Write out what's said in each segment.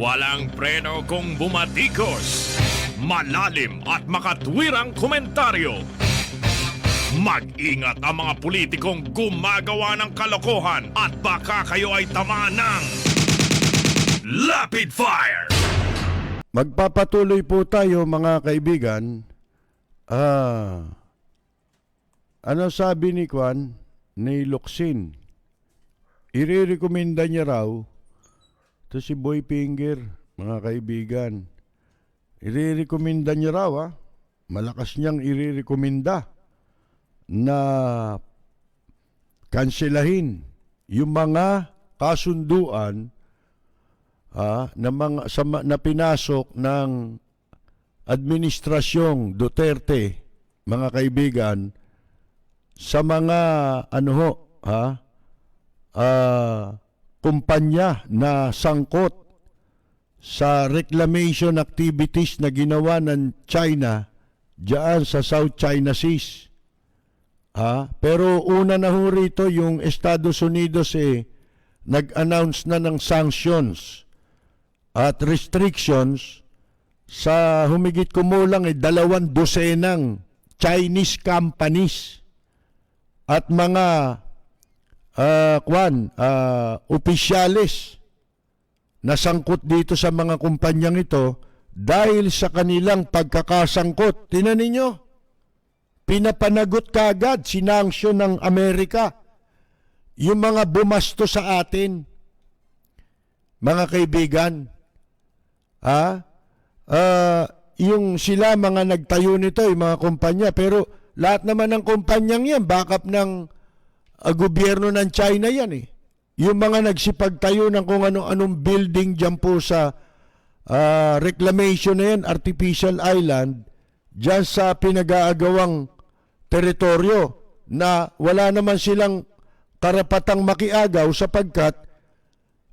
Walang preno kung bumatikos. Malalim at makatwirang komentaryo. Mag-ingat ang mga politikong gumagawa ng kalokohan at baka kayo ay tamaan ng Rapid Fire! Magpapatuloy po tayo mga kaibigan. Ano sabi ni Kwan, ni Locsin? Irerekomenda niya raw, ito si Boy Finger, mga kaibigan. Irerekomenda niya raw, malakas niyang irerekomenda na kanselahin yung mga kasunduan na pinasok ng Administrasyong Duterte, mga kaibigan, sa mga kumpanya na sangkot sa reclamation activities na ginawa ng China diyan sa South China Sea. Pero una na ho rito yung Estados Unidos nag-announce na ng sanctions at restrictions sa humigit kumulang 200 Chinese companies at mga opisyales na sangkot dito sa mga kumpanyang ito dahil sa kanilang pagkakasangkot. Tingnan ninyo, pinapanagot kagad, sinanksyon ng Amerika yung mga bumasto sa atin. Mga kaibigan, yung sila mga nagtayo nito, yung mga kumpanya, pero lahat naman ng kumpanyang yan, backup ng gobyerno ng China yan Yung mga nagsipagtayo ng kung anong building dyan po sa reclamation na yan, Artificial Island, dyan sa pinag-aagawang teritoryo na wala naman silang karapatang makiagaw sapagkat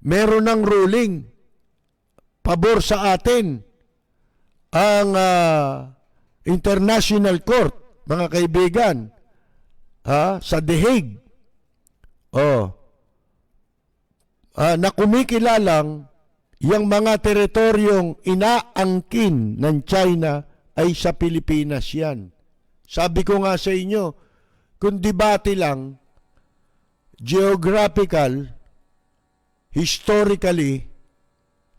meron ng ruling pabor sa atin ang International Court, mga kaibigan, sa The Hague. Na kumikilalang yung mga teritoryong inaangkin ng China ay sa Pilipinas yan. Sabi ko nga sa inyo, kung debate lang, historically,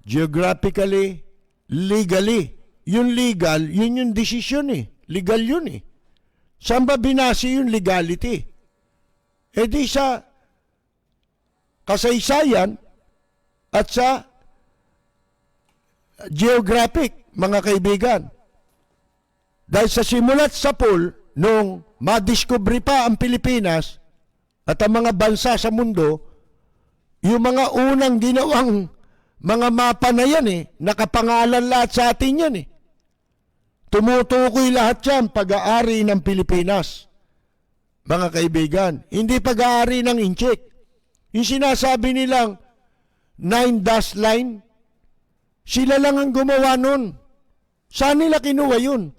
geographically, legally. Yung legal, yun yung desisyon Legal yun Saan ba binasi yung legality? Di sa kasaysayan at sa geographic, mga kaibigan. Dahil sa simulat sa pool, nung madiscovery pa ang Pilipinas at ang mga bansa sa mundo, yung mga unang ginawang mga mapa na yan nakapangalan lahat sa atin yan Tumutukoy lahat yan, pag-aari ng Pilipinas. Mga kaibigan, hindi pag-aari ng inchik. Yung sinasabi nilang 9-dash line, sila lang ang gumawa nun. Saan nila kinuha yun?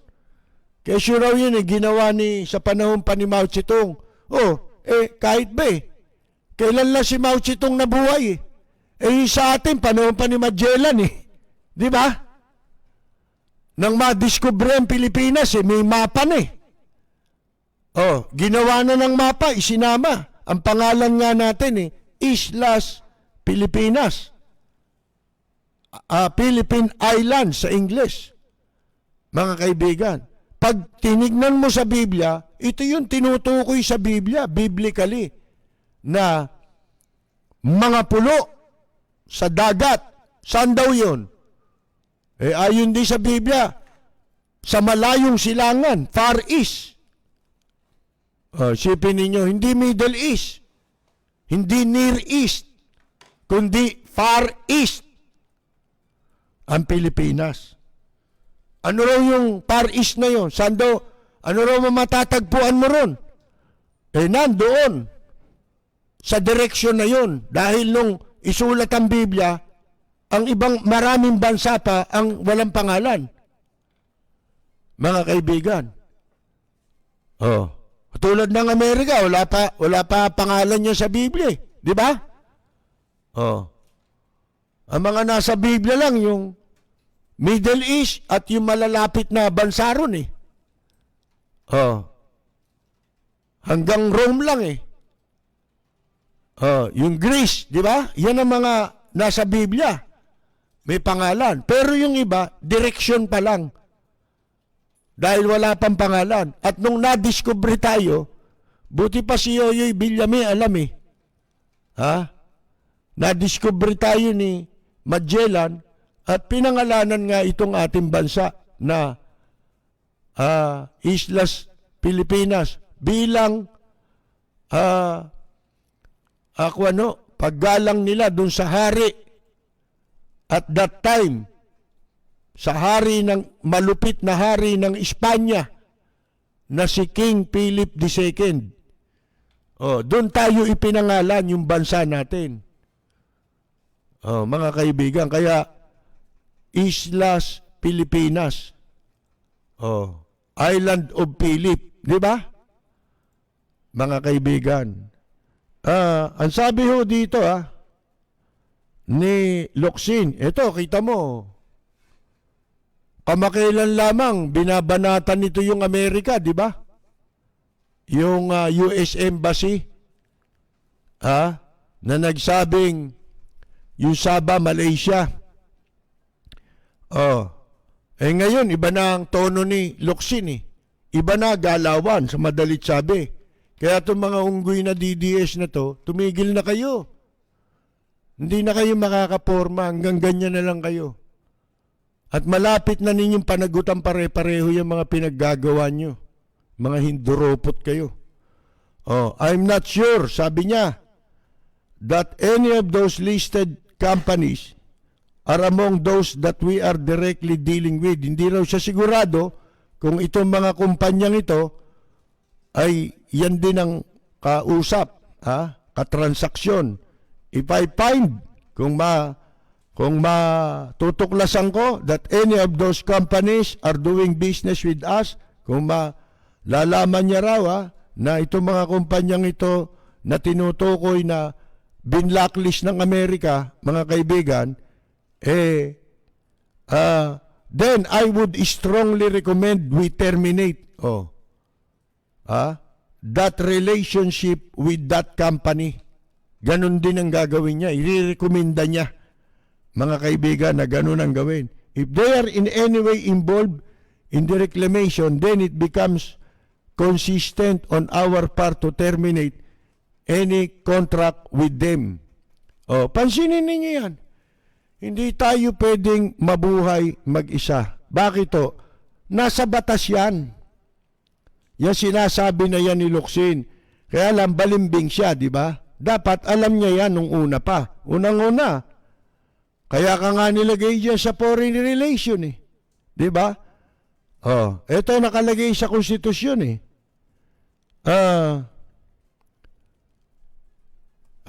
Kaya raw yun ginawa sa panahon pa ni Mao Zedong. Kahit ba kailan lang si Mao Zedong nabuhay sa atin, panahon pa ni Magellan Di ba? Nang madiskubre ang Pilipinas, may mapa ginawa na ng mapa, isinama. Ang pangalan nga natin Islas Pilipinas. Philippine Islands sa English. Mga kaibigan, pag tinignan mo sa Biblia, ito yung tinutukoy sa Biblia, biblically, na mga pulo sa dagat. Saan daw yun? Ayon din sa Biblia, sa malayong silangan, Far East. Sipin ninyo, hindi Middle East, hindi Near East, kundi Far East ang Pilipinas. Ano raw yung Far East na yun? Saan daw, ano raw matatagpuan mo ron? Nandoon, sa direksyon na yun. Dahil nung isulat ang Biblia, ang ibang maraming bansa pa ang walang pangalan. Mga kaibigan. Tulad ng Amerika, wala pa pangalan niya sa Biblia. Di ba? Oh. Ang mga nasa Biblia lang yung Middle East at yung malalapit na bansa ron eh. Oh. Hanggang Rome lang eh. Oh, yung Greece, di ba? Yan ang mga nasa Biblia. May pangalan. Pero yung iba, direksyon pa lang. Dahil wala pang pangalan. At nung nadiskubre tayo, buti pa si Yoyoy Villame, alam eh. Ha? Nadiskubre tayo ni Magellan at pinangalanan nga itong ating bansa na Islas Pilipinas bilang paggalang nila dun sa hari at that time sa hari ng malupit na hari ng Espanya na si King Philip II. Oh, doon tayo ipinangalan yung bansa natin. Oh, mga kaibigan, kaya Islas Pilipinas. Oh, Island of Philip, di ba? Mga kaibigan. Ang sabi ho dito ni Locsin, ito kita mo. Kamakailan lamang binabanatan nito yung Amerika, di ba? Yung US Embassy na nagsabing yung Sabah, Malaysia. Ngayon, iba na ang tono ni Locsin eh. Iba na galawan sa madalit sabi. Kaya itong mga unggoy na DDS na to, tumigil na kayo. Hindi na kayo makakaporma, hanggang ganyan na lang kayo. At malapit na ninyong panagutan pare-pareho yung mga pinaggagawa nyo. Mga hinduropot kayo. I'm not sure, sabi niya, that any of those listed companies are among those that we are directly dealing with. Hindi raw siya sigurado kung itong mga kumpanyang ito ay yan din ang kausap, katransaksyon. If I find, kung matutuklasan ko that any of those companies are doing business with us, kung malalaman niya raw na itong mga kumpanyang ito na tinutukoy na binlacklist ng Amerika, mga kaibigan, then I would strongly recommend we terminate that relationship with that company. Ganon din ang gagawin niya. I-recommenda niya, mga kaibigan, na ganon ang gawin. If they are in any way involved in the reclamation, then it becomes consistent on our part to terminate any contract with them. Pansinin ninyo yan. Hindi tayo pwedeng mabuhay mag-isa. Bakit to? Nasa batas yan. Yan sinasabi na yan ni Locsin. Kaya lang balimbing siya, di ba? Dapat alam niya yan nung una pa. Unang-una. Kaya ka nga nilagay dyan sa foreign relation eh. Di ba? Ito nakalagay sa konstitusyon eh.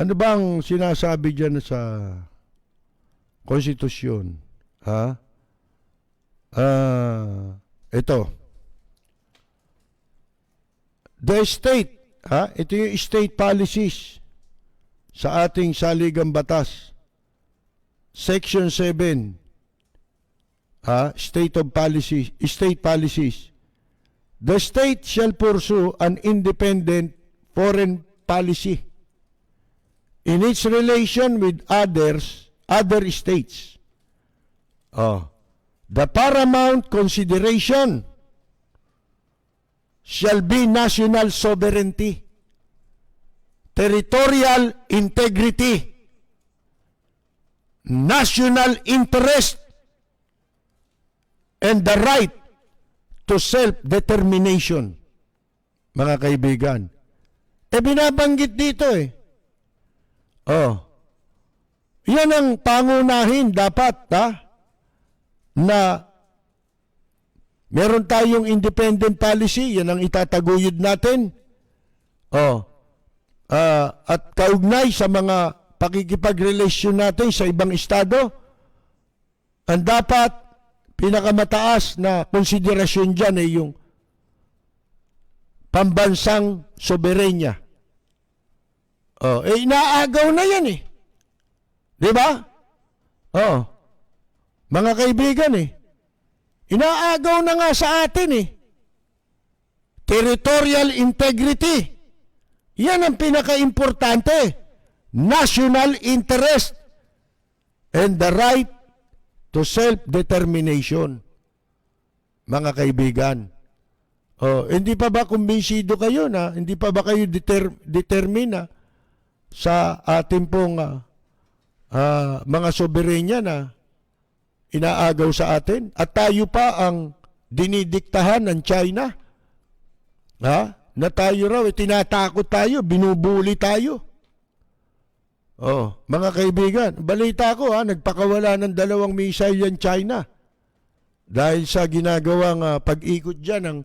Ano bang sinasabi dyan sa konstitusyon? Ito. The state, ito yung state policies sa ating saligang batas. Section 7, state policies. The state shall pursue an independent foreign policy in its relation with other states. The paramount consideration shall be national sovereignty, territorial integrity, national interest, and the right to self-determination. Mga kaibigan, binabanggit dito eh. Yan ang pangunahin dapat na meron tayong independent policy, yan ang itataguyod natin. At kaugnay sa mga pakikipagrelasyon natin sa ibang estado, ang dapat pinakamataas na konsiderasyon dyan ay yung pambansang soberenya. Inaagaw na yan eh. Di ba? Oo. Mga kaibigan inaagaw na nga sa atin Territorial integrity. Yan ang pinaka-importante. National interest and the right to self-determination. Mga kaibigan. Hindi pa ba kumbinsido kayo na, hindi pa ba kayo determina sa ating pong mga soberenya na inaagaw sa atin? At tayo pa ang dinidiktahan ng China. Na tayo raw, tinatakot tayo, binubuli tayo. Mga kaibigan, balita ko nagpakawala ng 2 missile yan China. Dahil sa ginagawang pag-ikot dyan ng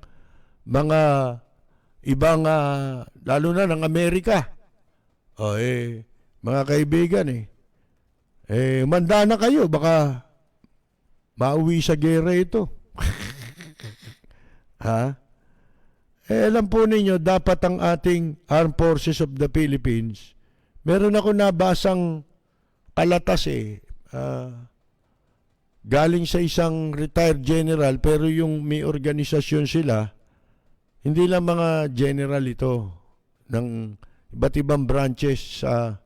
mga ibang, lalo na ng Amerika. Mga kaibigan umanda na kayo, baka mauwi sa gera ito. Alam po ninyo, dapat ang ating Armed Forces of the Philippines, meron ako nabasang kalatas galing sa isang retired general, pero yung may organisasyon sila, hindi lang mga general ito, ng iba't ibang branches sa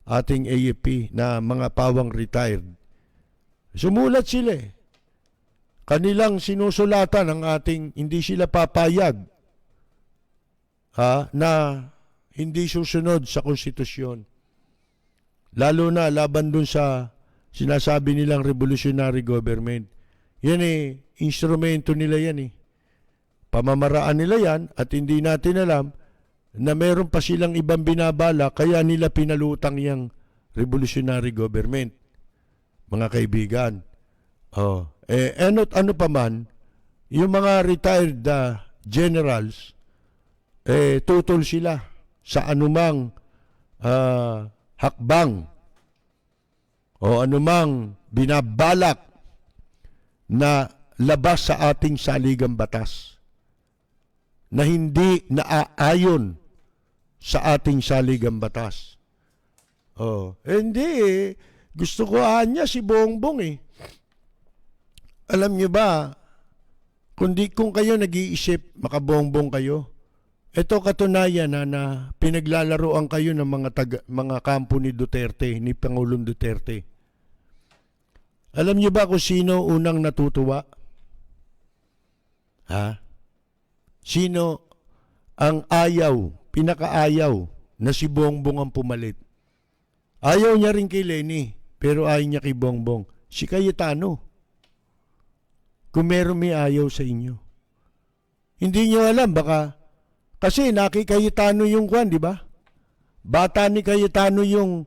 ating AFP na mga pawang retired. Sumulat sila Kanilang sinusulatan ang ating, hindi sila papayag na hindi susunod sa konstitusyon. Lalo na laban dun sa sinasabi nilang revolutionary government. Yan instrumento nila yan Pamamaraan nila yan at hindi natin alam na meron pa silang ibang binabala kaya nila pinalutang yung revolutionary government. Mga kaibigan. Ano pa man, yung mga retired generals, tutol sila sa anumang hakbang o anumang binabalak na labas sa ating saligang batas na hindi naaayon sa ating saligang batas. Hindi gusto ko niya si Bongbong Alam niyo ba, kung kayo nag-iisip, makabongbong kayo, ito katunayan na pinaglalaroan kayo ng mga kampo ni Duterte, ni Pangulong Duterte. Alam niyo ba kung sino unang natutuwa? Sino ang pinakaayaw na si Bongbong ang pumalit? Ayaw niya rin kay Leni, pero ayaw niya kay Bongbong. Si Cayetano. Kung meron may ayaw sa inyo. Hindi niyo alam, baka, kasi Cayetano yung kwan, di ba? Bata ni Cayetano yung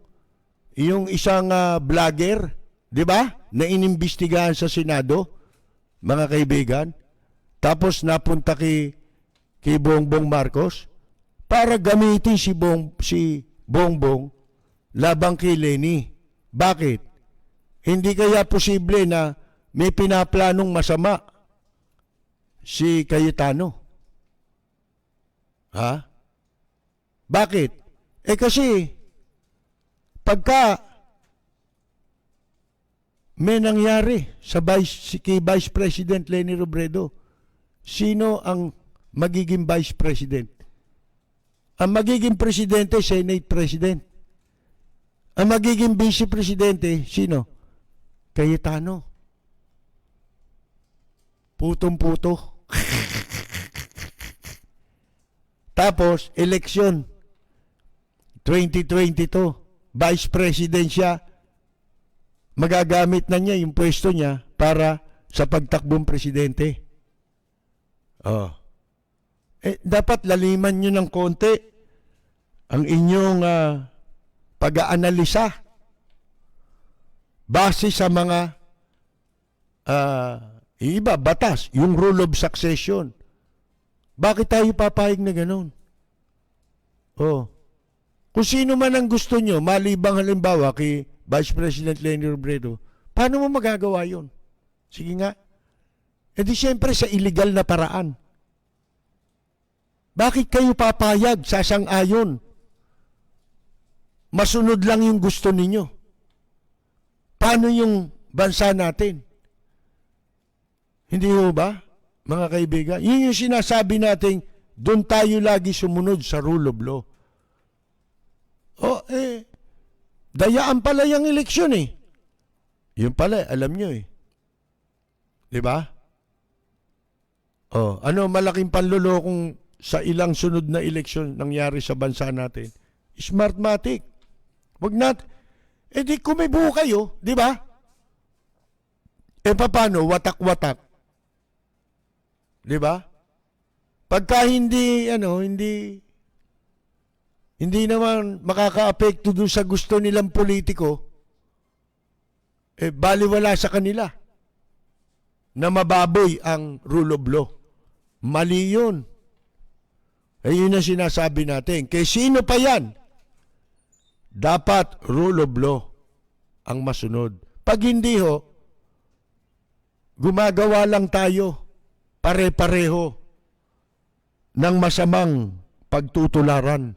isang vlogger, di ba? Na inimbestigahan sa Senado, mga kaibigan. Tapos napunta kay Bongbong Marcos para gamitin si Bongbong labang kay Leni. Bakit? Hindi kaya posible na may pinaplanong masama si Cayetano? Bakit? Kasi pagka may nangyari kay Vice President Leni Robredo, sino ang magiging Vice President? Ang magiging Presidente, Senate President. Ang magiging Vice Presidente, sino? Cayetano. Putong-puto. Tapos, eleksyon. 2022. Vice President siya. Magagamit na niya yung pwesto niya para sa pagtakbong presidente. Dapat laliman nyo ng konti ang inyong pag-aanalisa base sa mga iba, batas, yung rule of succession. Bakit tayo papayag na ganun? Kung sino man ang gusto nyo, malibang halimbawa kay Vice President Leni Robredo, paano mo magagawa yun? Sige nga. Di siyempre sa illegal na paraan. Bakit kayo papayag, sasang-ayon? Masunod lang yung gusto ninyo. paano yung bansa natin? Hindi ho ba, mga kaibigan? Yun yung sinasabi natin, doon tayo lagi sumunod sa rule of law. Dayaan pala yung eleksyon eh. Yun pala, alam nyo eh. Di ba? Ano malaking panlulokong sa ilang sunod na eleksyon nangyari sa bansa natin? Smartmatic. Wag nat. Di kumibo kayo, di ba? Paano? Watak-watak. Di ba? Pagka hindi naman makaka-apekto dun sa gusto nilang politiko, baliwala sa kanila na mababoy ang rule of law. Mali yun. Yun ang sinasabi natin. Kaya sino pa yan? Dapat rule of law ang masunod. Pag hindi ho, gumagawa lang tayo pare-pareho ng masamang pagtutularan.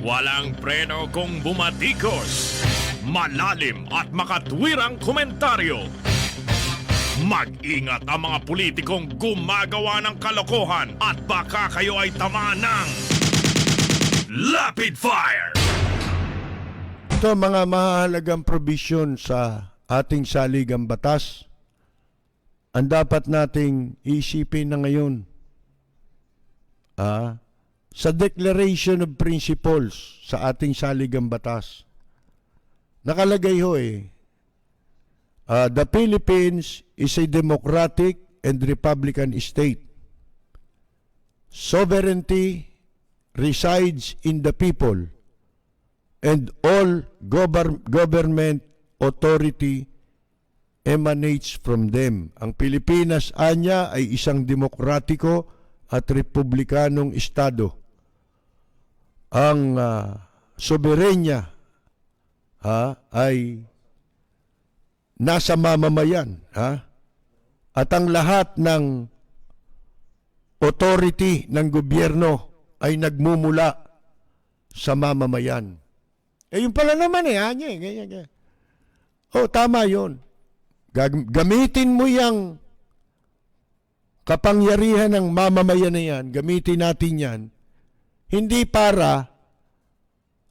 Walang preno kung bumatikos. Malalim at makatwirang komentaryo. Mag-ingat ang mga politikong gumagawa ng kalokohan at baka kayo ay tamaan ng Lapid Fire! Ito mga mahalagang provision sa ating saligang batas. Ang dapat nating isipin na ngayon. Sa Declaration of Principles sa ating saligang batas, nakalagay ho the Philippines is a democratic and republican state. Sovereignty resides in the people and all government authority emanates from them. Ang Pilipinas, anya, ay isang demokratiko at republikanong estado. Ang soberenya ay nasa mamamayan. At ang lahat ng authority ng gobyerno ay nagmumula sa mamamayan. Yun pala naman ganyan. Tama yun. Gamitin mo yung kapangyarihan ng mamamayan na yan, gamitin natin yan, hindi para,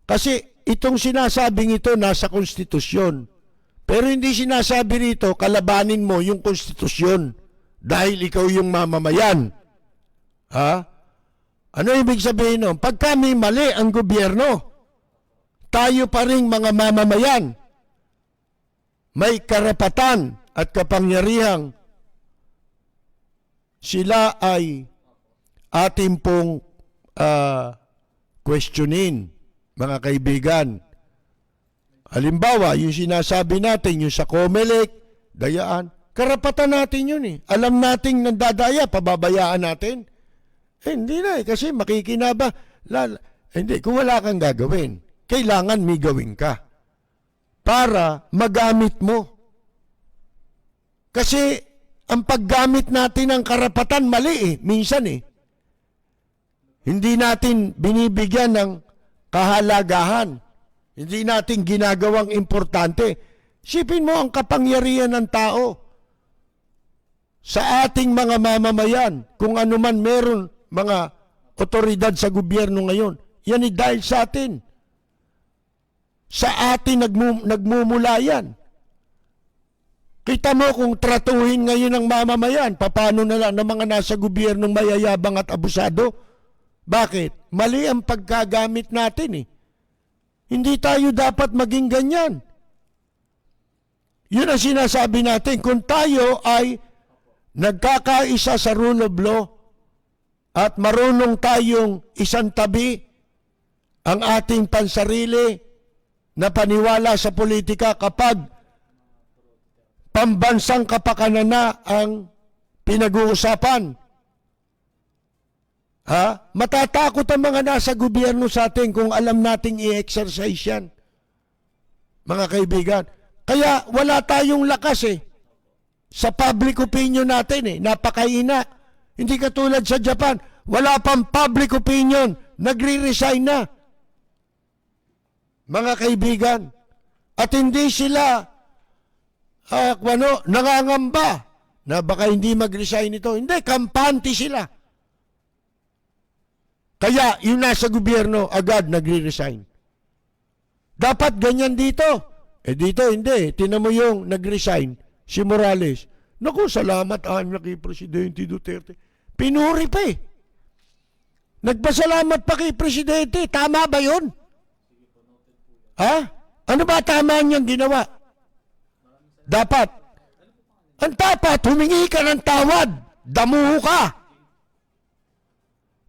kasi itong sinasabing ito nasa konstitusyon, pero hindi sinasabi rito, kalabanin mo yung konstitusyon dahil ikaw yung mamamayan. Ano ibig sabihin nun? Pagka may mali ang gobyerno, tayo pa rin mga mamamayan, may karapatan at kapangyarihang sila ay ating pong questionin, mga kaibigan. Halimbawa, yung sinasabi natin, yung sa COMELEC, dayaan, karapatan natin yun Alam nating nandadaya, pababayaan natin. Hindi na kasi makikinaba. Hindi, kung wala kang gagawin, kailangan may gawin ka para magamit mo. Kasi ang paggamit natin ng karapatan mali minsan Hindi natin binibigyan ng kahalagahan. Hindi natin ginagawang importante. Sipin mo ang kapangyarihan ng tao sa ating mga mamamayan. Kung ano man meron mga otoridad sa gobyerno ngayon, yan dahil sa atin. Sa atin nagmumula yan. Kita mo kung tratuhin ngayon ng mamamayan, paano na lang ng mga nasa gobyernong mayayabang at abusado? Bakit? Mali ang pagkagamit natin Hindi tayo dapat maging ganyan. Yun ang sinasabi natin. Kung tayo ay nagkakaisa sa rule of law at marunong tayong isang tabi ang ating pansarili na paniwala sa politika kapag pambansang kapakanan na ang pinag-uusapan. Matatakot ang mga nasa gobyerno sa atin kung alam nating i-exercise yan. Mga kaibigan. Kaya wala tayong lakas sa public opinion natin napakaina. Hindi katulad sa Japan. Wala pang public opinion. Nagre-resign na. Mga kaibigan. At hindi sila nangangamba na baka hindi mag-resign ito. Hindi, kampante sila. Kaya yung nasa gobyerno agad nagre-resign. Dapat ganyan dito. Dito hindi. Tinan mo yung nag-resign, si Morales. Naku, salamat kay Presidente Duterte. Pinuri pa eh. Nagpasalamat pa kay Presidente. Tama ba yun? Ha? Ano ba tama niyang ginawa? Dapat. Ang dapat, humingi ka ng tawad. Damuho ka.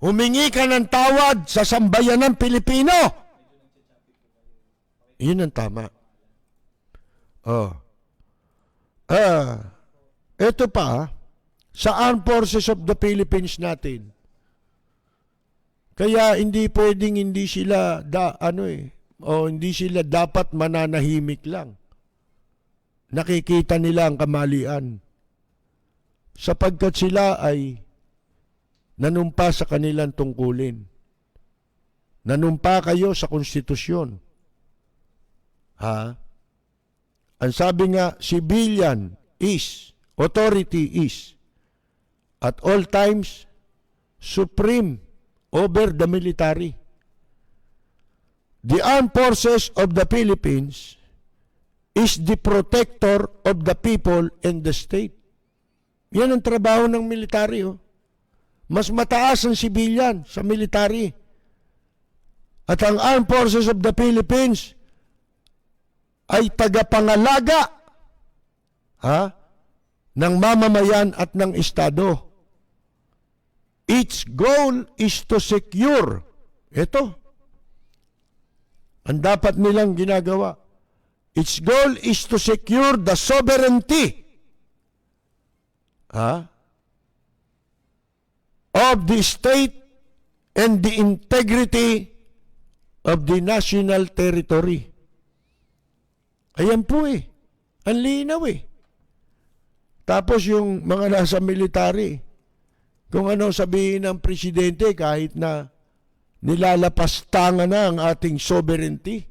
Humingi ka ng tawad sa sambayanang Pilipino. Yun ang tama. Ito pa, sa Armed Forces of the Philippines natin. Kaya hindi pwedeng hindi sila hindi sila dapat mananahimik lang. Nakikita nila ang kamalian. Sapagkat sila ay nanumpa sa kanilang tungkulin. Nanumpa kayo sa konstitusyon. Ang sabi nga, civilian authority is, at all times, supreme over the military. The Armed Forces of the Philippines is the protector of the people and the state. Yan ang trabaho ng military. Mas mataas ang civilian sa military. At ang Armed Forces of the Philippines ay tagapangalaga ng mamamayan at ng Estado. Its goal is to secure. Ito. Ang dapat nilang ginagawa. Its goal is to secure the sovereignty of the state and the integrity of the national territory. Ayan po Ang linaw Tapos yung mga nasa military, kung ano sabihin ng presidente kahit na nilalapastangan na ang ating sovereignty.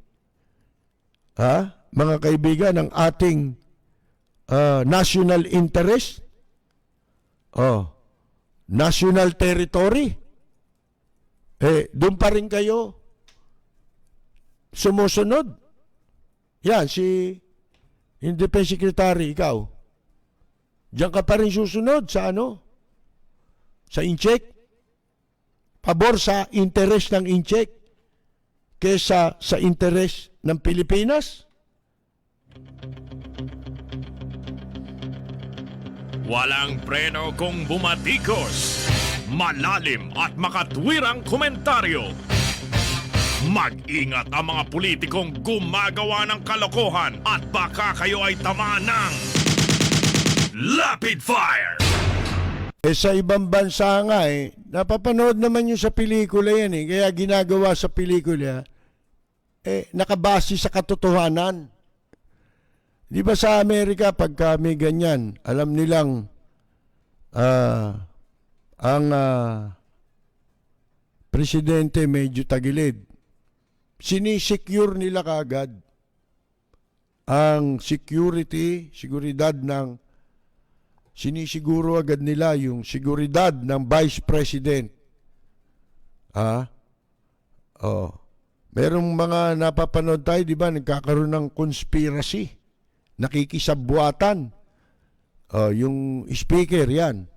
Mga kaibigan, ang ating national interest, national territory, doon pa rin kayo sumusunod. Yan, yung Defense Secretary, ikaw, diyan ka pa rin susunod sa sa incheck. Pabor sa interes ng incheck kesa sa interes ng Pilipinas. Walang preno kung bumatikos. Malalim at makatwirang komentaryo. Mag-ingat ang mga politikong gumagawa ng kalokohan at baka kayo ay tamaan ng Rapid Fire! Sa ibang bansa nga napapanood naman yung sa pelikula yan kaya ginagawa sa pelikula, nakabase sa katotohanan. Di ba sa Amerika, pagka may ganyan, alam nilang ang presidente medyo tagilid. Sinisecure nila kaagad ang seguridad ng sinisiguro agad nila yung seguridad ng Vice President. Merong mga napapanood tayo, di ba, nagkakaroon ng conspiracy, nakikisabwatan. Yung speaker, yan,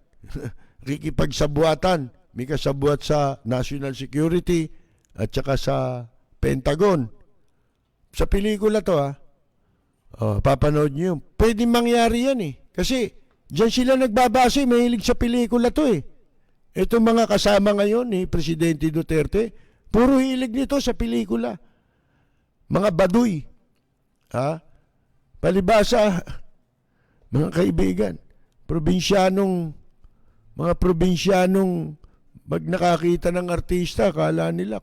nakikipagsabuatan, may kasabwat sa National Security at saka sa Pentagon. Sa pelikula to, papanood nyo. Pwede mangyari yan kasi diyan sila nagbabase, mahilig sa pelikula to Itong mga kasama ngayon ni Presidente Duterte, puro hilig nito sa pelikula. Mga baduy. Palibasa, mga kaibigan, mga probinsyanong pag nakakita ng artista, kala nila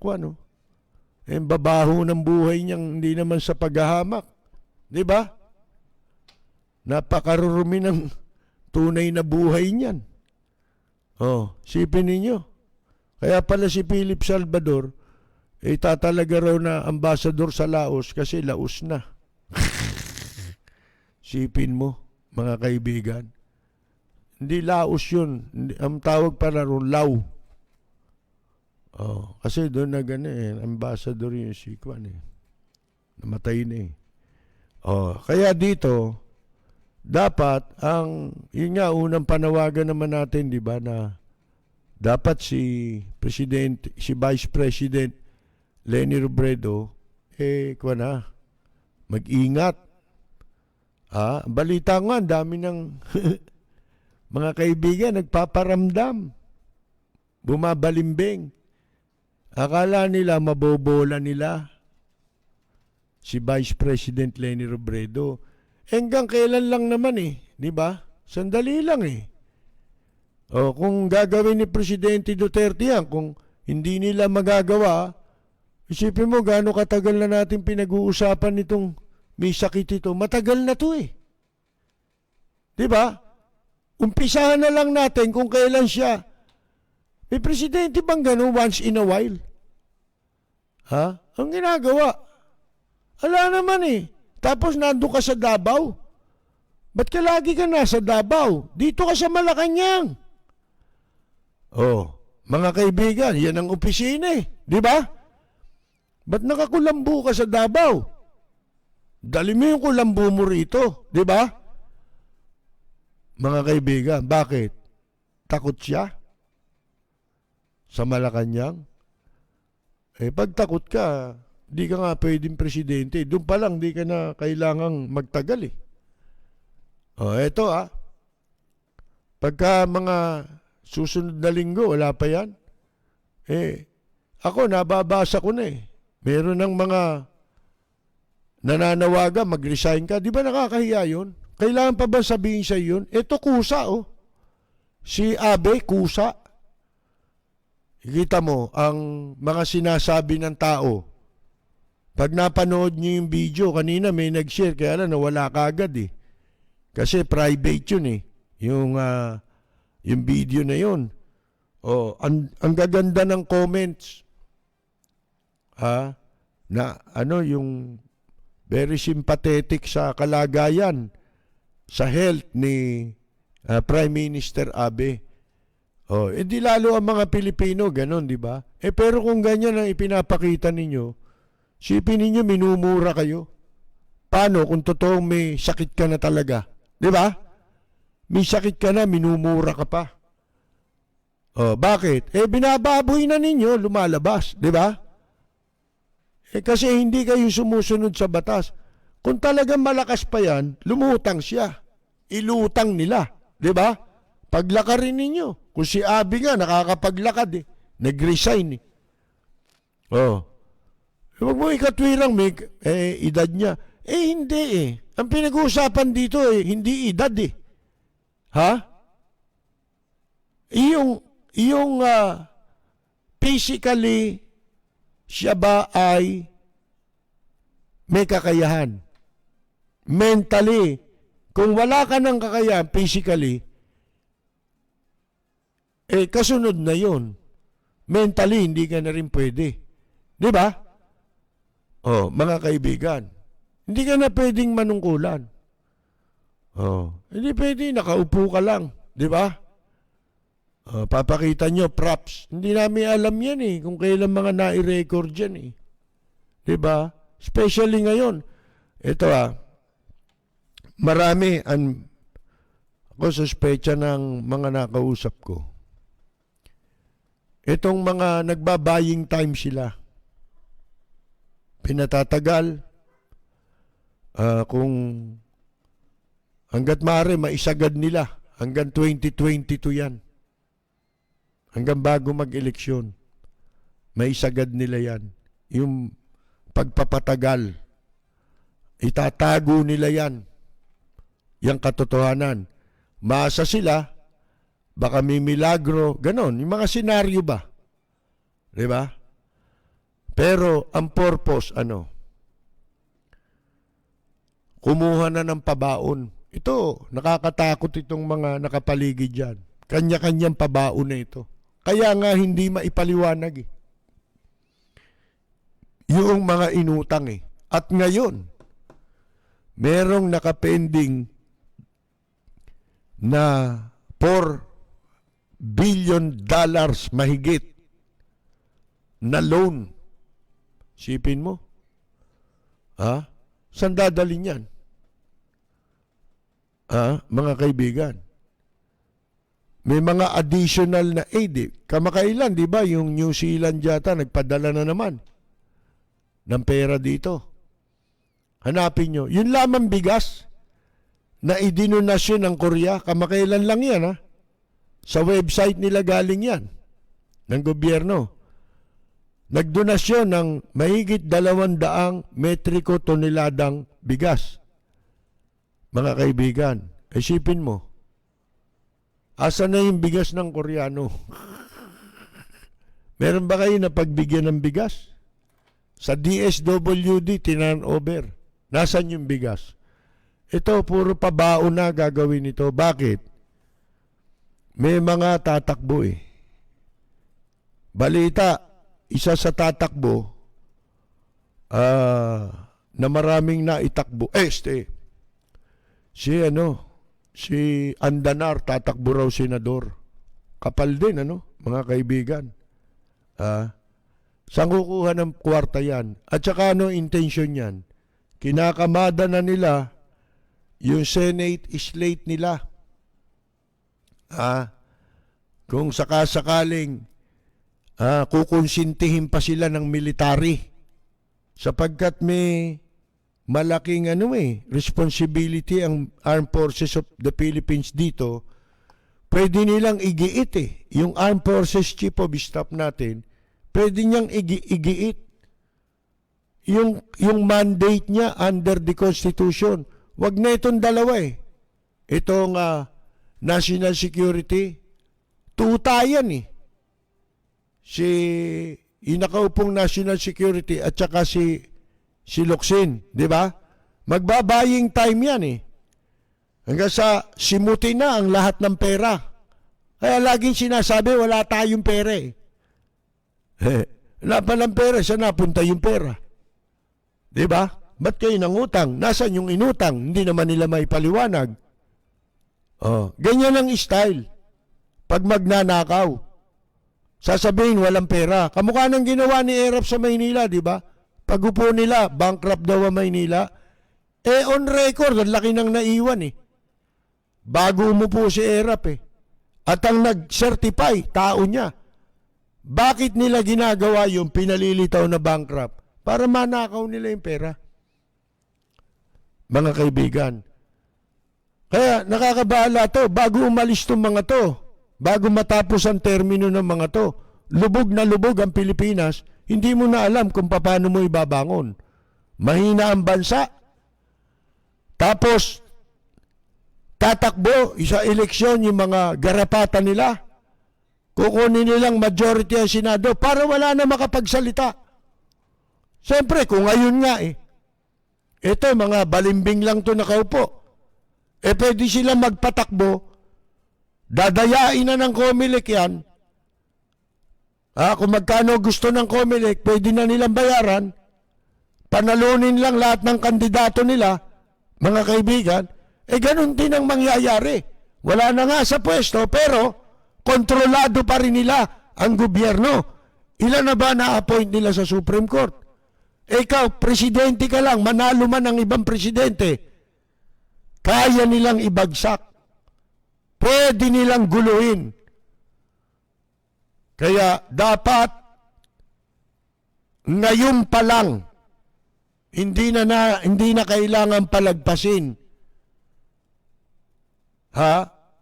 babaho ng buhay niyang hindi naman sa paghahamak. Di ba? Napakarurumi ng tunay na buhay niyan. Sipin ninyo. Kaya pala si Philip Salvador, tatalaga raw na ambassador sa Laos kasi Laos na. Sipin mo, mga kaibigan. Hindi laos yun. Ang tawag pala ron, law. Oh, kasi doon na ambassador yung si Kwan eh. Namatay na eh. Oh, kaya dito, dapat yun nga, unang panawagan naman natin, di ba, na dapat si Vice President Leni Robredo, Kwan na, mag-ingat. Balita nga, dami ng mga kaibigan nagpaparamdam. Bumabalimbing. Akala nila mabobola nila si Vice President Leni Robredo. Hanggang kailan lang naman di ba? Sandali lang kung gagawin ni Presidente Duterte yan, kung hindi nila magagawa, isipin mo gaano katagal na natin pinag-uusapan nitong may sakit ito. Matagal na to di ba? Umpisahan na lang natin kung kailan siya. May presidente bang gano'n once in a while? Ang ginagawa? Ala naman Tapos nandun ka sa Davao. Ba't ka lagi ka nasa Davao? Dito ka sa Malacanang. Mga kaibigan, yan ang opisina di ba? Ba't nakakulambo ka sa Davao? Dali mo yung kulambo mo rito, di ba? Mga kaibigan, bakit? Takot siya? Sa Malacanang? Pag takot ka, di ka nga pwedeng presidente. Doon pa lang, di ka na kailangang magtagal eto pagka mga susunod na linggo, wala pa yan. Ako, nababasa ko na Meron ng mga nananawagan, mag-resign ka. Di ba nakakahiya yun? Kailangan pa ba sabihin sa yun? Ito kusa Si Abe, kusa. Kita mo, ang mga sinasabi ng tao. Pag napanood niyo yung video, kanina may nag-share, kaya lang nawala ka agad Kasi private yun yung video na yun. Ang gaganda ng comments. Na yung very sympathetic sa kalagayan, sa health ni Prime Minister Abe. Di lalo ang mga Pilipino, ganon, di ba? Pero kung ganyan ang ipinapakita ninyo, sipin ninyo minumura kayo. Paano kung totoong may sakit ka na talaga? Di ba? May sakit ka na, minumura ka pa. Bakit? Binababoy na ninyo, lumalabas, di ba? Kasi hindi kayo sumusunod sa batas. Kung talagang malakas pa yan, lumutang siya. Ilutang nila, di ba? Paglakarin ninyo. Kung si Abi nga, nakakapaglakad Nag-resign Huwag mo ikatwirang may edad niya. Hindi Ang pinag-uusapan dito hindi edad Iyong physically, siya ba ay may kakayahan? Mentally, kung wala ka ng kakayahan physically, kasunod na yon. Mentally, hindi ka na rin pwede. Di ba? Mga kaibigan, hindi ka na pwedeng manungkulan. Hindi pwede, nakaupo ka lang. Di ba? Papakita nyo, props. Hindi namin alam yan kung kailan mga nai-record yan Di ba? Especially ngayon. Ito marami ako suspecha ng mga nakausap ko. Itong mga nagbabuying time sila. Pinatatagal. Kung hanggat maaari, maisagad nila. Hanggang 2022 yan. Hanggang bago mag-eleksyon. Maisagad nila yan. Yung pagpapatagal. Itatago nila yan. Yang katotohanan. Maasa sila, baka may milagro, ganon. Yung mga senaryo ba? Diba? Pero ang purpose, kumuha na ng pabaon. Ito, nakakatakot itong mga nakapaligid dyan. Kanya-kanyang pabaon na ito. Kaya nga hindi maipaliwanag yung mga inutang At ngayon, merong nakapending na $4 billion mahigit na loan. Sipin mo. Ha? Saan dadalhin yan? Ha? Mga kaibigan. May mga additional na aid. Kamakailan, di ba? Yung New Zealand yata, nagpadala na naman ng pera dito. Hanapin nyo. Yun lamang bigas na idinonasyon ng Korea. Kamakailan lang yan, ha? Sa website nila galing yan, ng gobyerno. Nagdonasyon ng mahigit 200 metriko toneladang bigas. Mga kaibigan, isipin mo, asa na yung bigas ng Koreano? Meron ba kayo na pagbigyan ng bigas? Sa DSWD, tinan over. Nasaan yung bigas? Ito, puro pabaon na gagawin ito. Bakit? May mga tatakbo eh. Balita, isa sa tatakbo na maraming naitakbo. Si Andanar, tatakbo raw senador. Kapal din, mga kaibigan. Saan kukuha ng kwarta yan? At saka intention yan? Kinakamada na nila yung Senate slate nila. Kung sakasakaling kukonsintihin pa sila ng military sapagkat may malaking responsibility ang Armed Forces of the Philippines dito, pwede nilang igiit yung Armed Forces Chief of Staff natin, pwede niyang igiit yung mandate niya under the Constitution. Wag na itong dalawa Itong national security, tuta yan Si inakaupong national security at saka si Locsin, di ba? Magbabaying time yan Hanggang sa simutin na ang lahat ng pera. Kaya laging sinasabi, wala tayong pera wala pa ng pera, saan napunta yung pera? Di ba? Ba't kayo nangutang? Nasaan yung inutang? Hindi naman nila may paliwanag. Ganyan ang style. Pag magnanakaw, sasabihin walang pera. Kamukha ng ginawa ni Erap sa Maynila, di ba? Pag upo nila, bankrupt daw ang Maynila. On record, ang laki nang naiwan Bago umupo si Erap At ang nag-certify, tao niya. Bakit nila ginagawa yung pinalilitaw na bankrupt? Para manakaw nila yung pera. Mga kaibigan. Kaya nakakabahala to, bago umalis tong mga to, bago matapos ang termino ng mga to, lubog na lubog ang Pilipinas, hindi mo na alam kung paano mo ibabangon. Mahina ang bansa. Tapos, tatakbo sa eleksyon yung mga garapatan nila. Kukunin nilang majority ang Senado para wala na makapagsalita. Siyempre, kung ngayon nga ito, mga balimbing lang to nakaupo. Pwede sila magpatakbo, dadayain na ng COMELEC yan. Kung magkano gusto ng COMELEC, pwede na nilang bayaran. Panalunin lang lahat ng kandidato nila, mga kaibigan. Ganun din ang mangyayari. Wala na nga sa pwesto, pero kontrolado pa rin nila ang gobyerno. Ilan na ba na-appoint nila sa Supreme Court? Ikaw, presidente ka lang, manalo man ang ibang presidente, kaya nilang ibagsak. Pwede nilang guluhin. Kaya dapat ngayon pa lang, hindi na kailangan palagpasin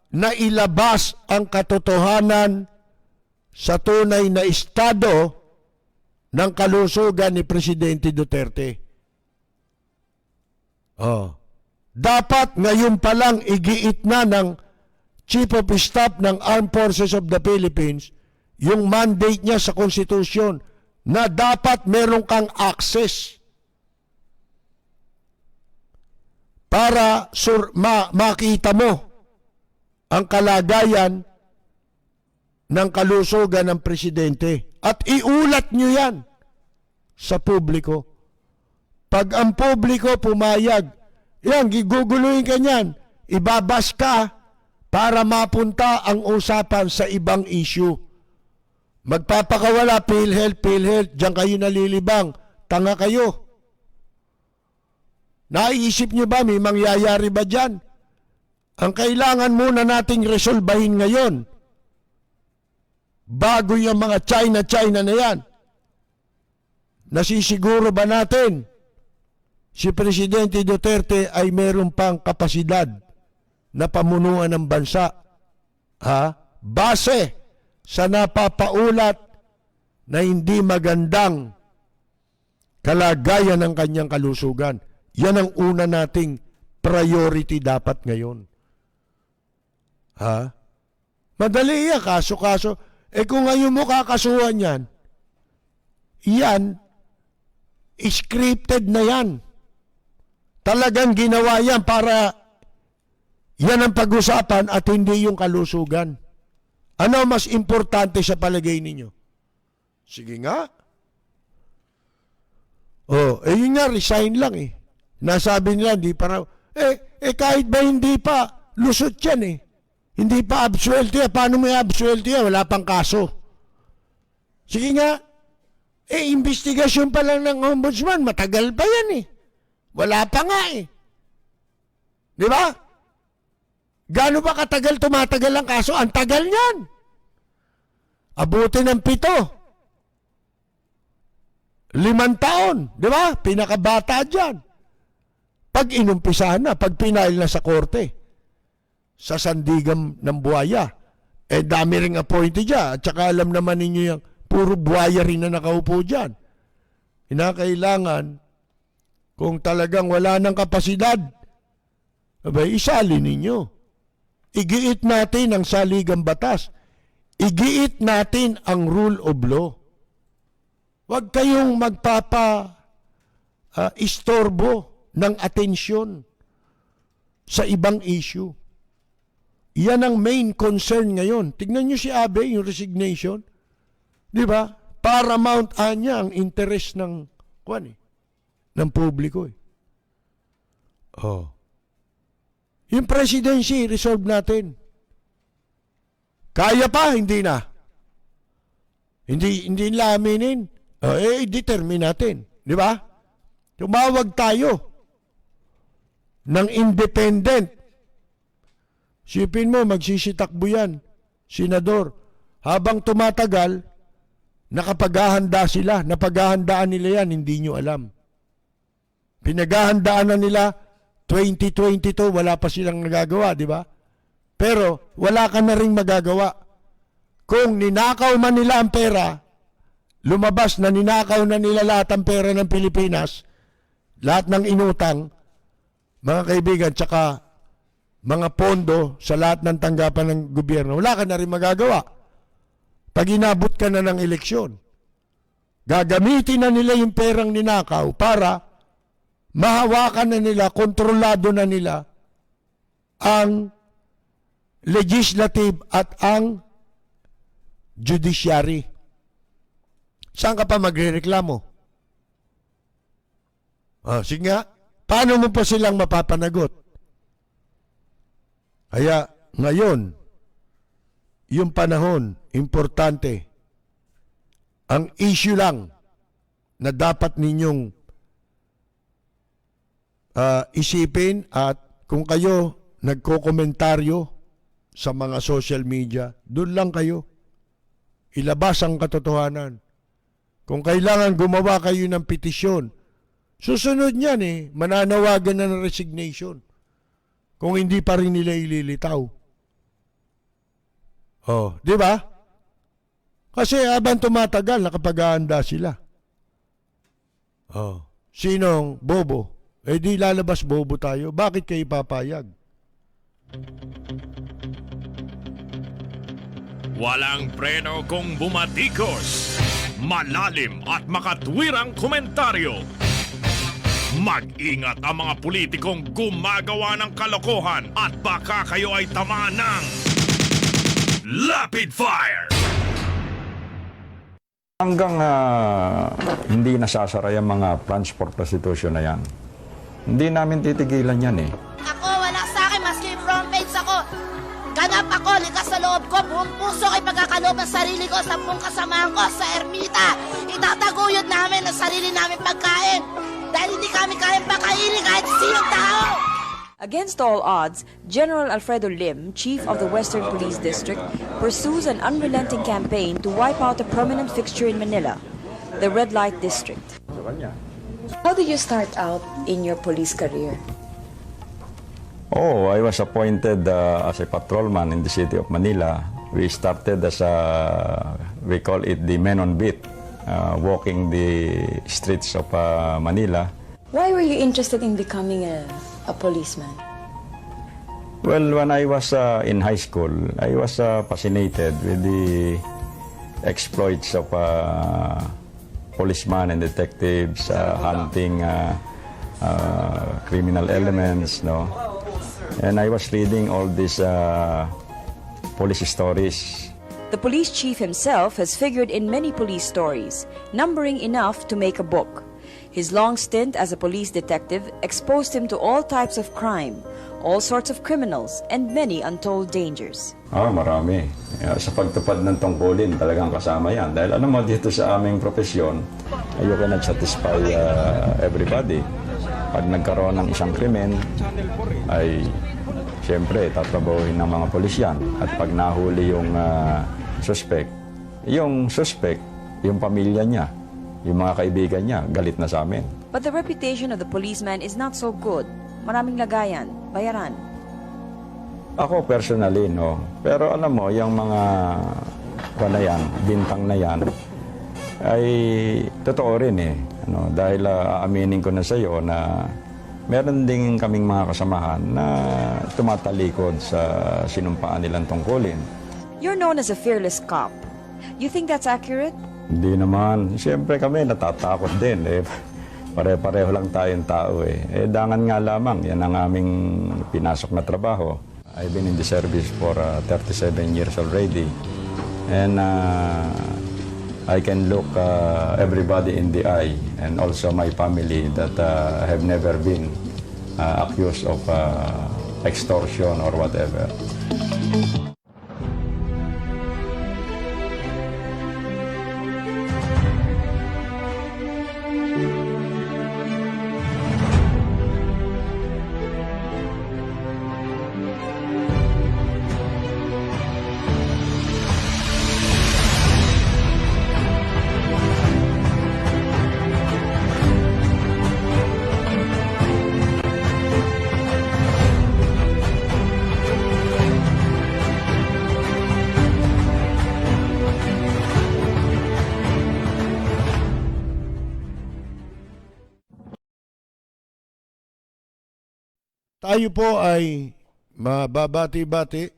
na ilabas ang katotohanan sa tunay na estado ng kalusugan ni Presidente Duterte. Dapat ngayon pa lang igiit na ng Chief of Staff ng Armed Forces of the Philippines yung mandate niya sa Konstitusyon na dapat meron kang access para makita mo ang kalagayan ng kalusugan ng presidente. At iulat nyo yan sa publiko. Pag ang publiko pumayag Yan, giguguluhin ka niyan. Ibabas ka para mapunta ang usapan sa ibang issue. Magpapakawala, PhilHealth, diyan kayo nalilibang. Tanga kayo. Naiisip nyo ba, may mangyayari ba dyan? Ang kailangan muna nating resolbahin ngayon, bago yung mga China na yan, nasisiguro ba natin si Presidente Duterte ay meron pang kapasidad na pamunuan ng bansa? Base sa napapaulat na hindi magandang kalagayan ng kanyang kalusugan. Yan ang una nating priority dapat ngayon. Madali yan, kaso-kaso. Kung ngayon mo kakasuhan yan, yan, scripted na yan. Talagang ginawa yan para yan ang pag-usapan at hindi yung kalusugan. Ano mas importante sa palagay ninyo? Sige nga. Yun nga, resign lang eh. Nasabi nila, hindi pa raw. Kahit ba hindi pa, lusot yan eh. Hindi pa absuelto yan. Paano may absuelto yan? Wala pang kaso. Sige nga. Investigasyon pa lang ng ombudsman. Matagal pa yan eh. Wala pa nga eh. Di ba? Gaano ba katagal tumatagal ang kaso? Ang tagal niyan. Abuti ng 7. 5 taon. Di ba? Pinakabata dyan. Pag inumpisahan na, pag pinail na sa korte, sa sandigam ng buhaya, dami ring appointee dyan. At saka alam naman ninyo yung puro buhaya rin na nakaupo dyan. Kinakailangan, kung talagang wala ng kapasidad, isali ninyo. Igiit natin ang saligang batas. Igiit natin ang rule of law. Huwag kayong istorbo ng atensyon sa ibang issue. Yan ang main concern ngayon. Tignan nyo si Abe, yung resignation. Di ba? Paramount niya ang interest ng publiko. Yung presidency, resolve natin. Kaya pa, hindi na. Hindi nila aminin. Determine natin. Di ba? Tumawag tayo ng independent. Sipin mo, magsisitakbo yan, senador. Habang tumatagal, nakapaghahanda sila. Napaghahandaan nila yan, hindi nyo alam. Pinaghahandaan na nila 2022, wala pa silang nagagawa, di ba? Pero wala ka na ring magagawa. Kung ninakaw man nila ang pera, lumabas na ninakaw na nila lahat ang pera ng Pilipinas, lahat ng inutang, mga kaibigan, tsaka mga pondo sa lahat ng tanggapan ng gobyerno, wala ka na rin magagawa. Pag inabot ka na ng eleksyon, gagamitin na nila yung perang ninakaw para mahawakan na nila, kontrolado na nila ang legislative at ang judiciary. Saan ka pa magrereklamo? Sige nga, paano mo pa silang mapapanagot? Kaya ngayon, yung panahon, importante. Ang issue lang na dapat ninyong isipin, at kung kayo nagko-komentaryo sa mga social media, doon lang kayo. Ilabas ang katotohanan. Kung kailangan gumawa kayo ng petisyon, susunod niyan mananawagan na ng resignation. Kung hindi pa rin nila ililitaw. Di ba? Kasi habang tumatagal, nakapaghahanda sila. Sinong bobo? Di lalabas bobo tayo. Bakit kayo papayag? Walang preno kung bumatikos. Malalim at makatwirang komentaryo. Mag-ingat ang mga politikong gumagawa ng kalokohan at baka kayo ay tamaan ng Rapid Fire! Hanggang hindi nasasara yung mga plans for prostitution na yan, Hindi namin titigilan yan eh. Ako, wala sa akin, maski front page ako. Ganap ako, likas sa loob ko, buong puso ay pagkakaloob ng sarili ko sa buong kasamahan ko sa ermita. Itataguyod namin ang sarili namin pagkain dahil hindi kami kayang pakainin kahit sinong tao. Against all odds, General Alfredo Lim, Chief of the Western Police District, pursues an unrelenting campaign to wipe out a permanent fixture in Manila, the Red Light District. How did you start out in your police career? Oh, I was appointed as a patrolman in the city of Manila. We started as we call it the men on beat, walking the streets of Manila. Why were you interested in becoming a policeman? Well, when I was in high school, I was fascinated with the exploits of policemen and detectives, hunting criminal elements, no? And I was reading all these police stories. The police chief himself has figured in many police stories, numbering enough to make a book. His long stint as a police detective exposed him to all types of crime, all sorts of criminals, and many untold dangers. Marami. Sa pagtupad ng tungkulin, talagang kasama yan. Dahil alam mo, dito sa aming profesyon, you cannot satisfy everybody. Pag nagkaroon ng isang krimen, ay siyempre tatrabahuin ng mga polisyan. At pag nahuli yung suspect, yung pamilya niya, yung mga kaibigan niya, galit na sa amin. But the reputation of the policeman is not so good. Maraming lagayan, bayaran. Ako personally, no. Pero alam mo, yung mga bintang na yan, ay totoo rin eh. Dahil aaminin ko na sa iyo na meron din kaming mga kasamahan na tumatalikod sa sinumpaan nilang tungkulin. You're known as a fearless cop. You think that's accurate? Hindi naman. Siyempre kami natatakot din. Pare-pareho lang tayong tao eh. Dangan nga lamang. Yan ang aming pinasok na trabaho. I've been in the service for 37 years already. And I can look everybody in the eye and also my family that have never been accused of extortion or whatever. Tayo po ay mababati-bati,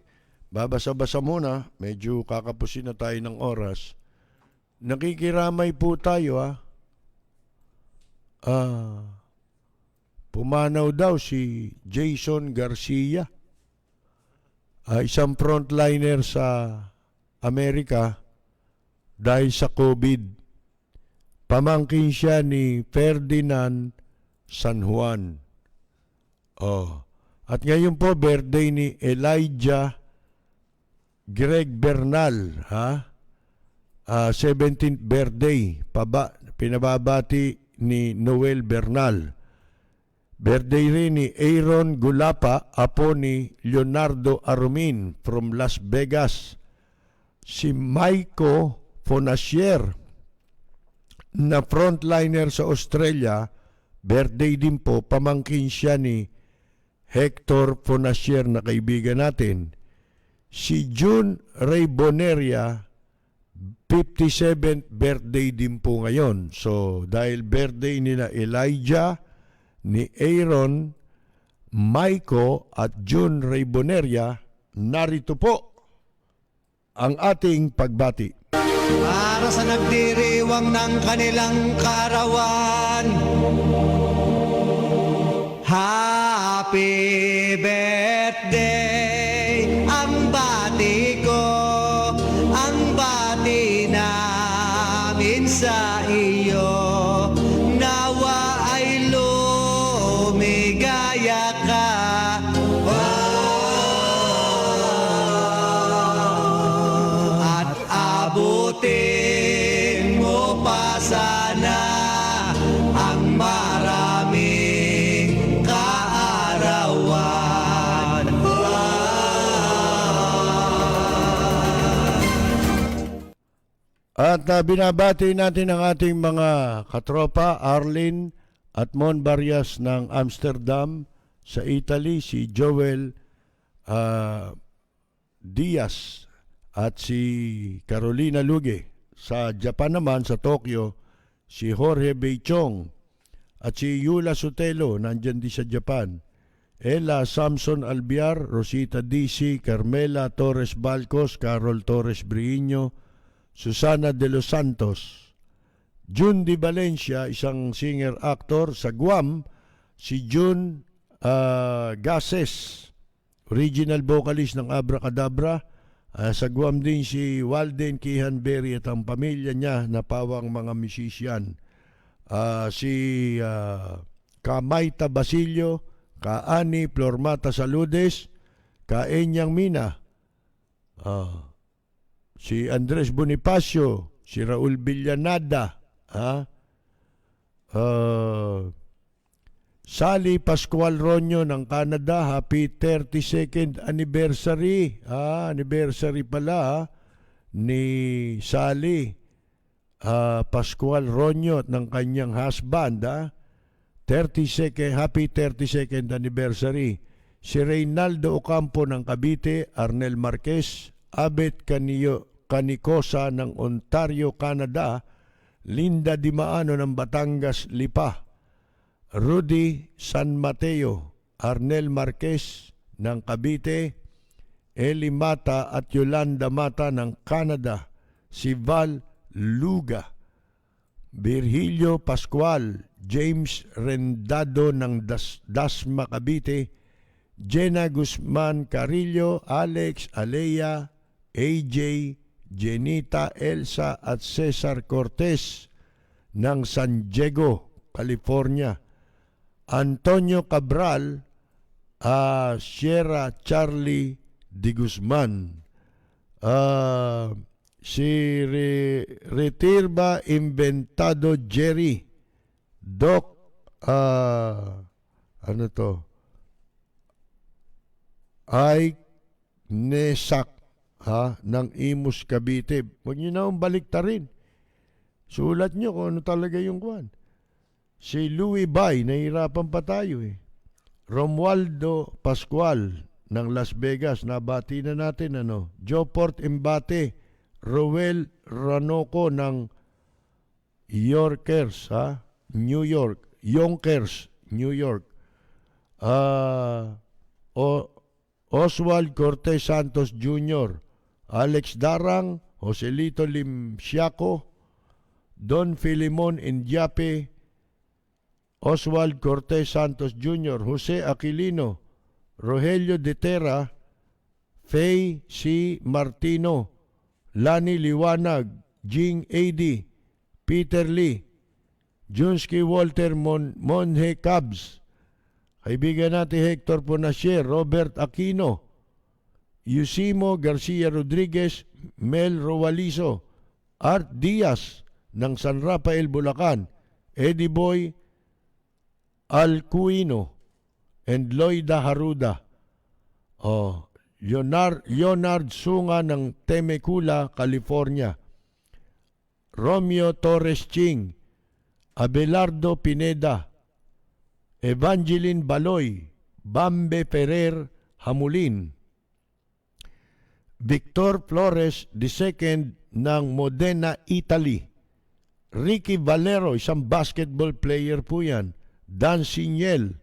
babasa-basa muna, medyo kakapusin na tayo ng oras. Nakikiramay po tayo pumanaw daw si Jason Garcia, isang frontliner sa Amerika dahil sa COVID. Pamangkin siya ni Ferdinand San Juan. At ngayon po, birthday ni Elijah Greg Bernal, 17th birthday, pinababati ni Noel Bernal. Birthday rin ni Aaron Gulapa, apo ni Leonardo Arumin from Las Vegas. Si Maiko Fonasier, na frontliner sa Australia, birthday din po, pamangkin siya ni Hector Fonasier na kaibigan natin. Si June Ray Boneria, 57th birthday din po ngayon. So, dahil birthday nila Elijah, ni Aaron, Maiko at June Ray Boneria, narito po ang ating pagbati. Para sa nagdiriwang ng kanilang kaarawan, Happy birthday, ang bati ko, ang bati namin sa iyo, nawa ay lumigaya. ka. At abutin mo pa sana ang maraming kaarawan. At binabati natin ang ating mga katropa, Arlene at Mon Barrias ng Amsterdam sa Italy, si Joel Diaz at si Carolina Luge. Sa Japan naman, sa Tokyo, si Jorge Beichong at si Yula Sotelo, nandyan din sa Japan. Ella Samson Albiar, Rosita DC, Carmela Torres Balcos, Carol Torres Briño, Susana de los Santos, June Di Valencia, isang singer-actor sa Guam, si June Gases, original vocalist ng Abracadabra. Sa Guam din si Walden Kihanberry at ang pamilya niya na pawang mga musician. Si Kamaita Basilio, Kaani Flormata Saludes, Kaenyang Mina, si Andres Bonifacio, si Raul Villanada, Sally Pascual Ronyo ng Canada, happy 32nd anniversary. Anniversary pala ni Sally Pascual Ronyo at ng kanyang husband. 32nd, happy 32nd anniversary. Si Reynaldo Ocampo ng Cavite, Arnel Marquez, Abet Canicosa ng Ontario, Canada, Linda Dimaano ng Batangas, Lipa, Rudy San Mateo, Arnel Marquez ng Cavite, Eli Mata at Yolanda Mata ng Canada, si Val Luga, Virgilio Pascual, James Rendado ng Dasma, Cavite, Jenna Guzman Carillo, Alex Alea, AJ, Jenita Elsa at Cesar Cortez ng San Diego, California, Antonio Cabral, Sierra Charlie de Guzman, si Retirba Inventado Jerry, Doc, ano to? Ay Nesak, ng Imus Cavite. Huwag nyo na baliktarin. Sulat nyo kung ano talaga yung kuwan. Si Louis Bay, nahihirapan pa tayo eh. Romualdo Pascual ng Las Vegas, nabati na natin ano. Joport Embate, Roel Ranoco ng Yorkers, New York, Yonkers, New York. Oswald Cortez Santos Jr., Alex Darang, Joselito Limsiaco, Don Filimon Indiape, Oswald Cortez Santos Jr., Jose Aquilino, Rogelio de Terra, Faye C. Martino, Lani Liwanag, Jing A.D., Peter Lee, Junsky Walter Monje Cabs, kaibigan natin Hector Ponasier, Robert Aquino, Yusimo Garcia Rodriguez, Mel Roalizo, Art Diaz ng San Rafael, Bulacan, Eddie Boy Alcuino, and Loida Haruda. Leonard Sunga ng Temecula, California, Romeo Torres Ching, Abelardo Pineda, Evangeline Baloy, Bambe Ferrer Hamulin, Victor Flores II ng Modena, Italy, Ricky Valero, isang basketball player po yan, Dan Siniel,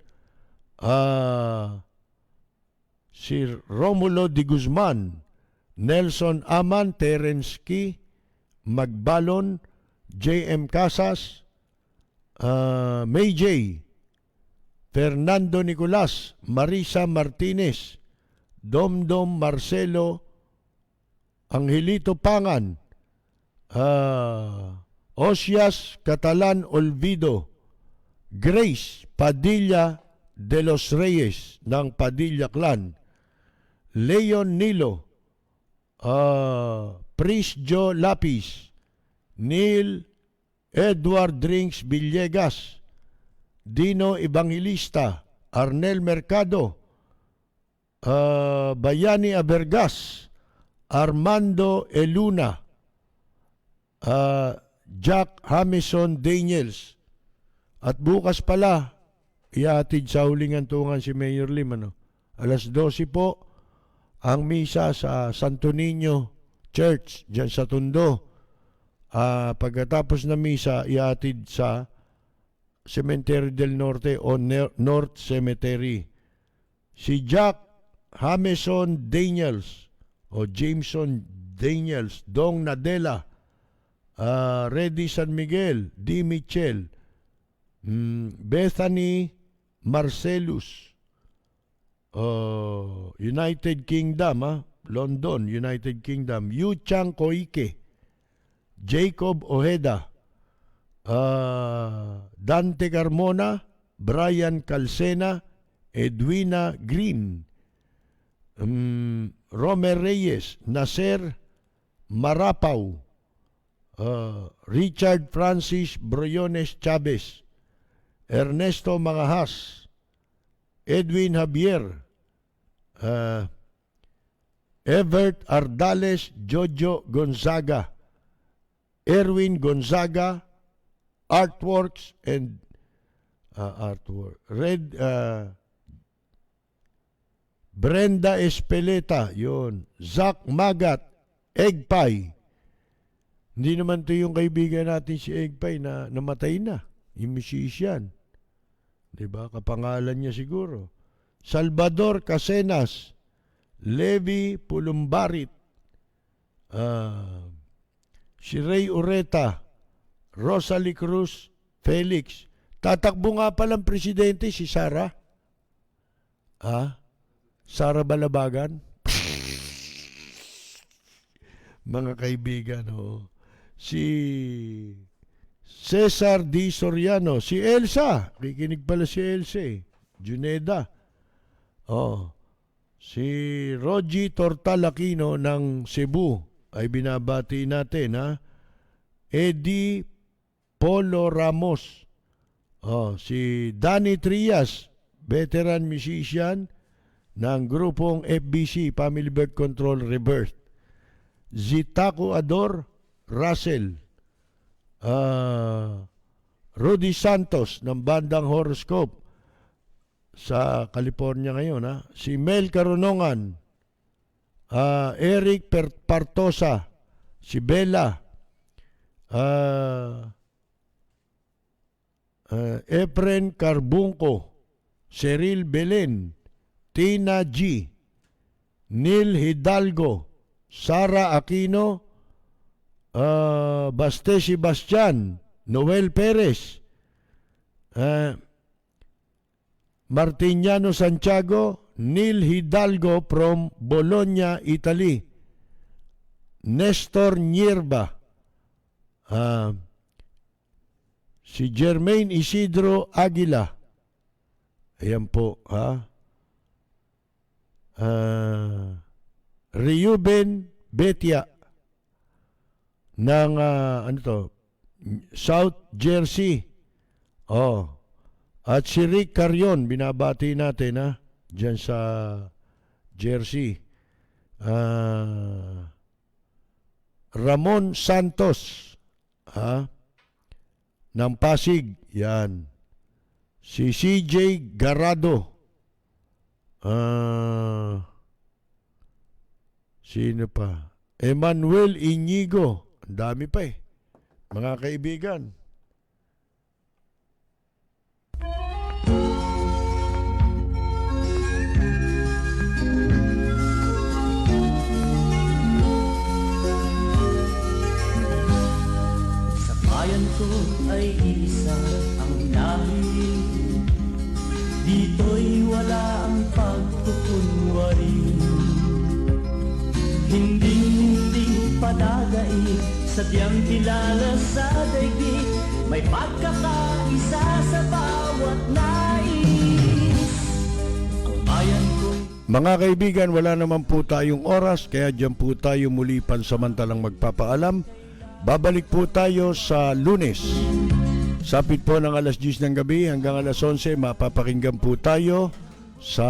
si Romulo Di Guzman, Nelson Aman, Terence Key, Magbalon, J.M. Casas, May J., Fernando Nicolas, Marisa Martinez, Domdom Marcelo, Angelito Pangan, Osias Catalan Olvido, Grace Padilla de los Reyes ng Padilla Clan, Leon Nilo, Pris Joe Lapis, Neil Edward Drinks Villegas, Dino Evangelista, Arnel Mercado, Bayani Abergas, Armando Eluna, Jack Hamison Daniels. At bukas pala, ihatid sa huling hantungan si Mayor Lim. Alas 12 po, ang misa sa Santo Niño Church, dyan sa Tondo. Pagkatapos na misa, ihatid sa Cemetery del Norte o North Cemetery. Si Jack Hamison Daniels o Jameson Daniels, Dong Nadella, Reddy San Miguel, D. Mitchell, Bethany Marcellus, United Kingdom, London, United Kingdom, Yu Chang Koike, Jacob Ojeda, Dante Carmona, Brian Calcena, Edwina Green, Romer Reyes, Nasser Marapaw, Richard Francis Briones Chavez, Ernesto Mangahas, Edwin Javier, Evert Ardales, Jojo Gonzaga, Erwin Gonzaga, Artworks and Brenda Espeleta, yun. Zach Magat, Eggpie. Hindi naman to yung kaibigan natin si Eggpie na namatay na. Yung musician. Diba? Kapangalan niya siguro. Salvador Casenas, Levi Pulumbarit, si Ray Ureta, Rosalie Cruz, Felix. Tatakbo nga palang presidente si Sara. Sara Balabagan. Mga kaibigan, si Cesar D. Soriano, si Elsa. Kikinig pala si Elsa Juneda. Si Rogie Tortalakino ng Cebu ay binabati natin, Eddie Polo Ramos. Si Danny Trias, veteran musician ng grupong FBC, Family Birth Control Rebirth. Zitaku Ador Russell, Rudy Santos ng bandang Horoscope sa California ngayon, si Mel Carunongan, Eric Partosa, si Bella, Efren Carbunco, Cyril Belen, Tina G, Neil Hidalgo, Sara Aquino, Baste Sebastian, Noel Perez, Martiniano Santiago, Neil Hidalgo from Bologna, Italy, Nestor Nierba, si Jermaine Isidro Aguila, ayan po, Reuben Betia ng South Jersey. At si Rick Carion, binabati natin dyan sa Jersey. Ramon Santos ng Pasig, yan. Si CJ Garado. Sino pa? Emmanuel Inigo. Ang dami pa mga kaibigan. Sa bayan ko ay isa ang lahi. Dito'y wala ang pagkukunwari. Hindi padagay, sadyang kilala sa daigdig. May pagkakaisa sa bawat nais. Mga kaibigan, wala naman po tayong oras, kaya dyan po tayo muli pansamantalang magpapaalam. Babalik po tayo sa Lunes. Sapit po ng alas 10 ng gabi hanggang alas 11, mapapakinggan po tayo sa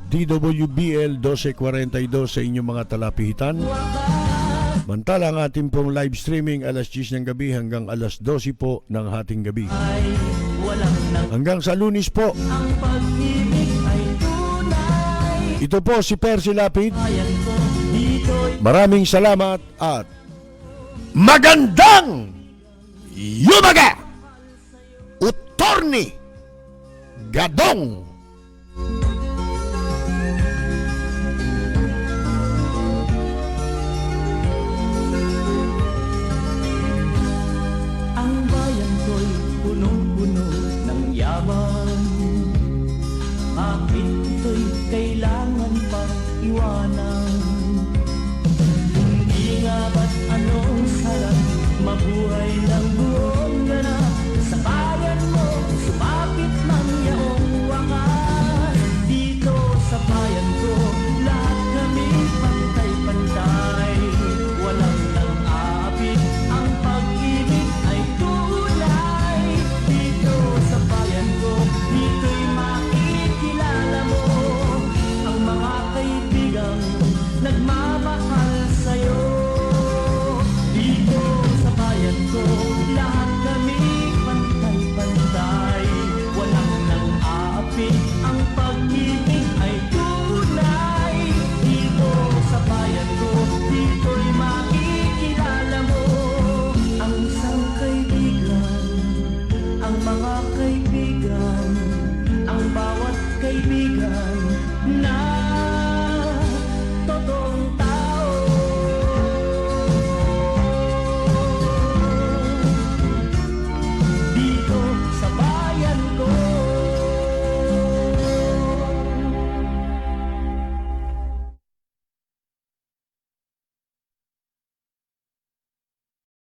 DWBL 1242 sa inyong mga talapihitan. Mantala ang ating pong live streaming alas 10 ng gabi hanggang alas 12 po ng hating gabi. Hanggang sa Lunes po. Ang pag-ibig ay tunay. Ito po si Percy Lapid. Bayan ko dito'y Maraming salamat at magandang yumaga! Utorni Gadong! ang bayan ko'y punong-puno ng yaman. Bakit ito'y kailangan pang iwanan? Hindi nga ba't anong sarap mabuhay ng buong ganap? Sa bayan mo, sumapit ng yaong wakas. Dito sa bayan ko, lahat kami pantay-pantay. Walang nang-aapit, ang pag-ibig ay tunay. Dito sa bayan ko, dito'y makikilala mo ang mga kaibigang nagmamahal sa'yo. Dito sa bayan ko, lahat kami pantay-pantay. Walang nang-aapit, ang pag-ibig ay tunay. Dito sa bayan ko, dito'y makikilala mo ang isang kaibigan, ang mga kaibigan, ang bawat kaibigan na